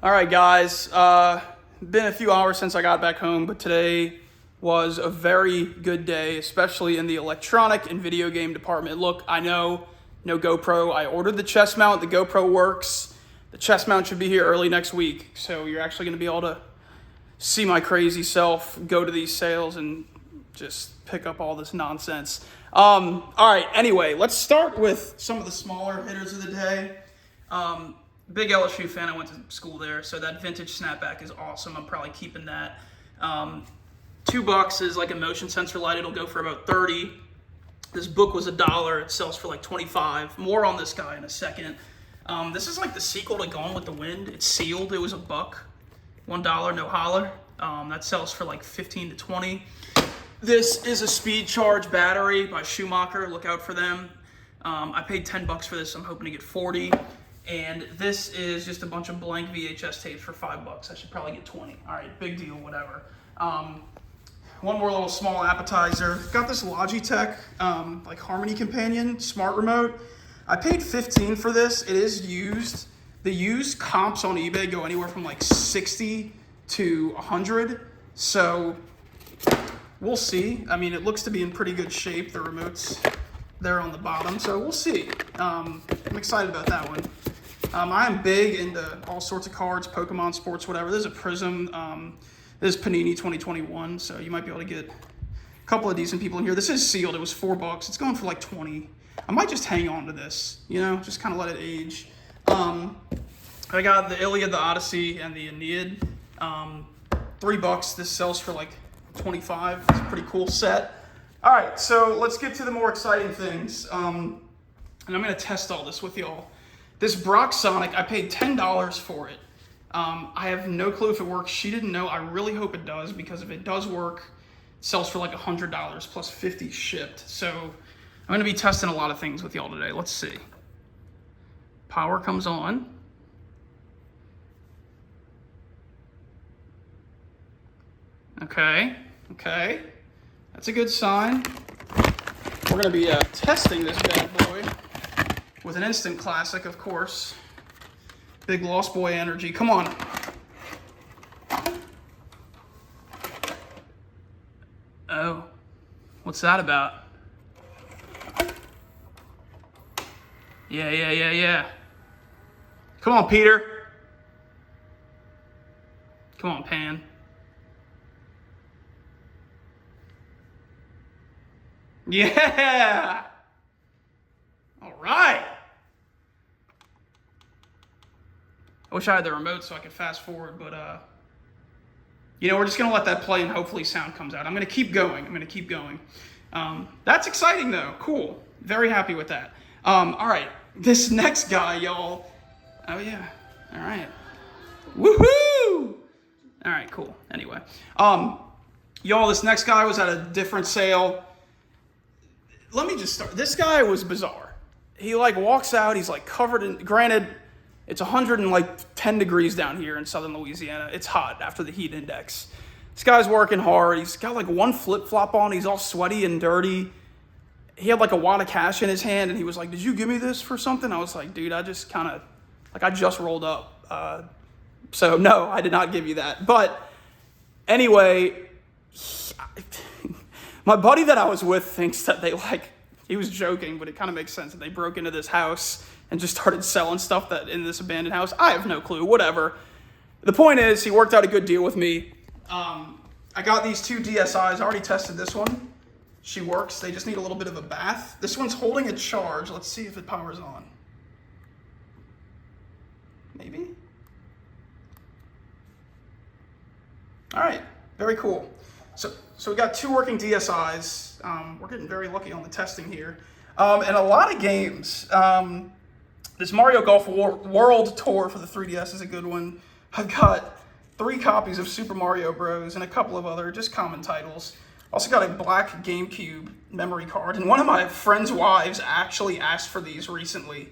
All right, guys. Been a few hours since I got back home, but today was a very good day, especially in the electronic and video game department. Look, I know, no GoPro. I ordered the chest mount. The GoPro works. The chest mount should be here early next week, so you're actually going to be able to see my crazy self go to these sales and just pick up all this nonsense. All right, anyway, let's start with some of the smaller hitters of the day. Big LSU fan, I went to school there, so that vintage snapback is awesome. I'm probably keeping that. $2 is like a motion sensor light. It'll go for about $30. This book was $1. It sells for like $25. More on this guy in a second. This is like the sequel to Gone with the Wind. It's sealed. It was $1. $1, no holler. That sells for like 15 to 20. This is a speed charge battery by Schumacher. Look out for them. I paid $10 for this. I'm hoping to get 40. And this is just a bunch of blank VHS tapes for $5. I should probably get 20. All right, big deal, whatever. One more little small appetizer. Got this Logitech like Harmony Companion smart remote. I paid $15 for this. It is used. The used comps on eBay go anywhere from like 60 to 100. So we'll see. I mean, it looks to be in pretty good shape. The remote's there on the bottom, so we'll see. I'm excited about that one. I am big into all sorts of cards, Pokemon, sports, whatever. There's a Prism. This is Panini 2021, so you might be able to get a couple of decent people in here. This is sealed. It was $4. It's going for like 20. I might just hang on to this, just kind of let it age. I got the Iliad, the Odyssey, and the Aeneid. $3. This sells for like 25. It's a pretty cool set. All right, so let's get to the more exciting things. And I'm going to test all this with y'all. This Brock Sonic, I paid $10 for it. I have no clue if it works. She didn't know. I really hope it does, because if it does work, it sells for like $100 plus 50 shipped. So I'm going to be testing a lot of things with y'all today. Let's see. Power comes on. Okay. That's a good sign. We're going to be testing this bad boy with an instant classic, of course. Big Lost Boy energy. Come on. Oh, what's that about? Yeah. Come on, Peter. Come on, Pan. Yeah! All right. I wish I had the remote so I could fast forward, but we're just gonna let that play and hopefully sound comes out. I'm gonna keep going. That's exciting though. Cool. Very happy with that. All right. This next guy, y'all. Oh yeah. All right. Woohoo! All right. Cool. Anyway, y'all. This next guy was at a different sale. Let me just start. This guy was bizarre. He walks out. He's covered in. Granted, it's 110 degrees down here in southern Louisiana. It's hot after the heat index. This guy's working hard. He's got one flip flop on. He's all sweaty and dirty. He had a wad of cash in his hand, and he was like, "Did you give me this for something?" I was like, "Dude, I just kind of I just rolled up. So no, I did not give you that." But anyway. My buddy that I was with thinks that he was joking, but it kind of makes sense that they broke into this house and just started selling stuff that in this abandoned house. I have no clue, whatever. The point is, he worked out a good deal with me. I got these two DSIs. I already tested this one. She works. They just need a little bit of a bath. This one's holding a charge. Let's see if it powers on. Maybe? All right, very cool. So we got two working DSIs. We're getting very lucky on the testing here. And a lot of games. This Mario Golf World Tour for the 3DS is a good one. I've got 3 copies of Super Mario Bros. And a couple of other just common titles. Also got a black GameCube memory card. And one of my friend's wives actually asked for these recently,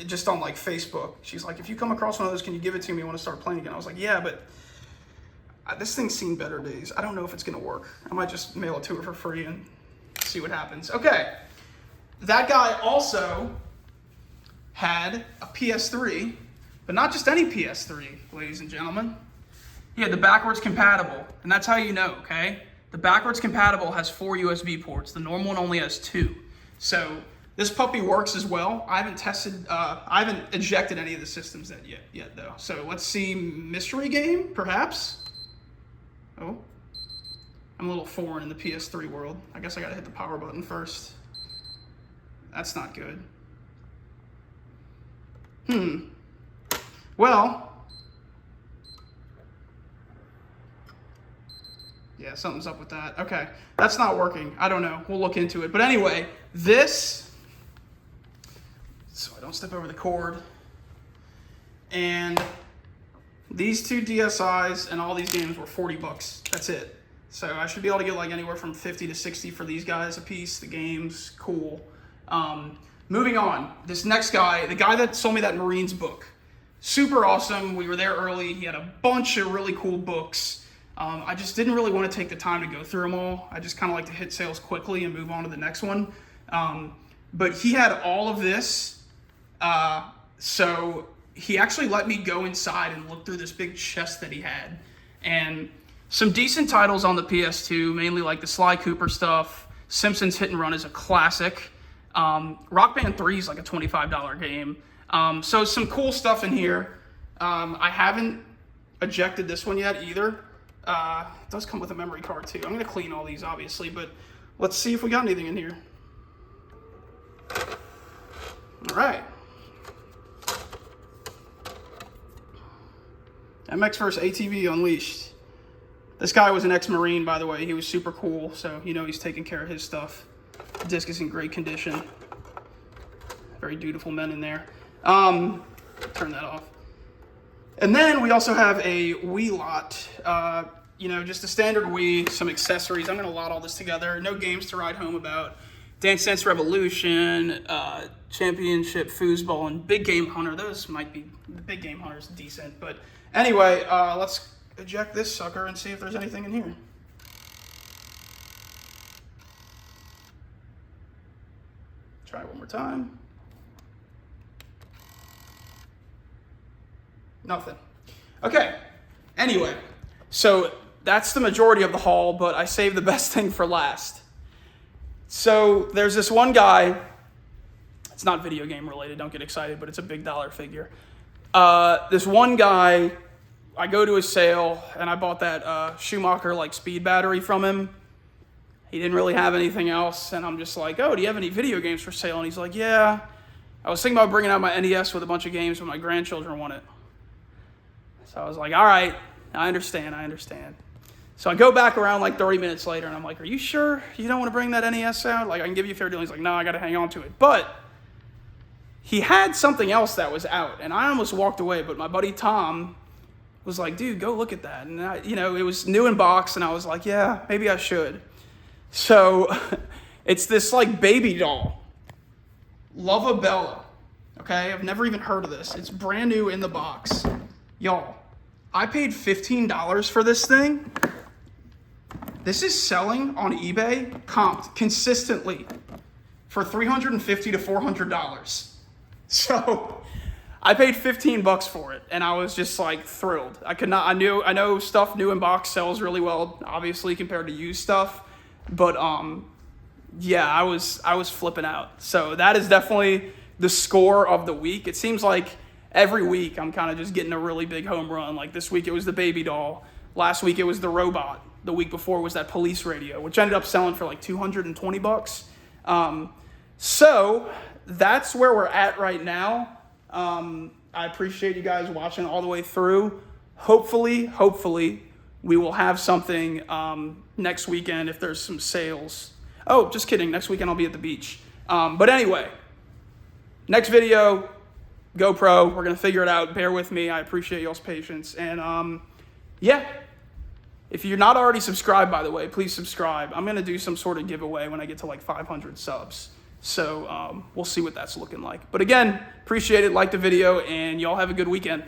just on Facebook. She's like, "If you come across one of those, can you give it to me? I want to start playing again." I was like, "Yeah, but this thing's seen better days. I don't know if it's going to work. I might just mail it to her for free and see what happens." Okay. That guy also had a PS3, But not just any PS3, ladies and gentlemen. Yeah, the backwards compatible, and that's how you know, okay? The backwards compatible has 4 USB ports. The normal one only has 2. So this puppy works as well. I haven't tested, I haven't ejected any of the systems yet though. So let's see, mystery game, perhaps? Oh, I'm a little foreign in the PS3 world. I guess I gotta hit the power button first. That's not good. Well, yeah, something's up with that. Okay, that's not working. I don't know. We'll look into it. But anyway, this, so I don't step over the cord, and these 2 DSIs and all these games were 40 bucks. That's it. So I should be able to get like anywhere from 50 to 60 for these guys a piece. The game's cool. Moving on, this next guy, the guy that sold me that Marines book, super awesome. We were there early. He had a bunch of really cool books. I just didn't really want to take the time to go through them all. I just kind of like to hit sales quickly and move on to the next one. But he had all of this. So he actually let me go inside and look through this big chest that he had. And some decent titles on the PS2, mainly like the Sly Cooper stuff. Simpsons Hit and Run is a classic. Rock Band 3 is like a $25 game. So some cool stuff in here. I haven't ejected this one yet either. It does come with a memory card too. I'm going to clean all these obviously, but let's see if we got anything in here. All right. MX vs. ATV Unleashed. This guy was an ex-Marine, by the way. He was super cool, so you know he's taking care of his stuff. The disc is in great condition. Very dutiful men in there. Turn that off. And then we also have a Wii lot. You know, just a standard Wii, some accessories. I'm going to lot all this together. No games to write home about. Dance Dance Revolution, Championship Foosball, and Big Game Hunter. Those might be, the Big Game Hunter's decent. But anyway, let's eject this sucker and see if there's anything in here. Try it one more time. Nothing. Okay. Anyway, so that's the majority of the haul, but I saved the best thing for last. So there's this one guy. It's not video game related. Don't get excited, but it's a big dollar figure. This one guy, I go to his sale, and I bought that Schumacher like speed battery from him. He didn't really have anything else, and I'm just like, oh, do you have any video games for sale? And he's like, yeah. I was thinking about bringing out my NES with a bunch of games, but my grandchildren want it. So I was like, all right, I understand. So I go back around like 30 minutes later, and I'm like, are you sure you don't want to bring that NES out? Like, I can give you a fair deal. He's like, no, I got to hang on to it. But he had something else that was out, and I almost walked away, but my buddy Tom was like, dude, go look at that. And I, you know, it was new in box, and I was like, yeah, maybe I should. So it's this like baby doll, Lovabella. Okay, I've never even heard of this. It's brand new in the box. Y'all, I paid $15 for this thing. This is selling on eBay comped consistently for $350 to $400. So I paid 15 bucks for it, and I was just like thrilled. I know stuff new in box sells really well, obviously compared to used stuff, but yeah, I was flipping out. So that is definitely the score of the week. It seems like every week I'm kind of just getting a really big home run. Like this week it was the baby doll. Last week it was the robot. The week before was that police radio, which ended up selling for like 220 bucks. So that's where we're at right now. I appreciate you guys watching all the way through. Hopefully we will have something next weekend if there's some sales. Oh, just kidding. Next weekend I'll be at the beach. But anyway, next video, GoPro. We're going to figure it out. Bear with me. I appreciate y'all's patience. And yeah, if you're not already subscribed, by the way, please subscribe. I'm going to do some sort of giveaway when I get to like 500 subs. So we'll see what that's looking like. But again, appreciate it. Like the video, and y'all have a good weekend.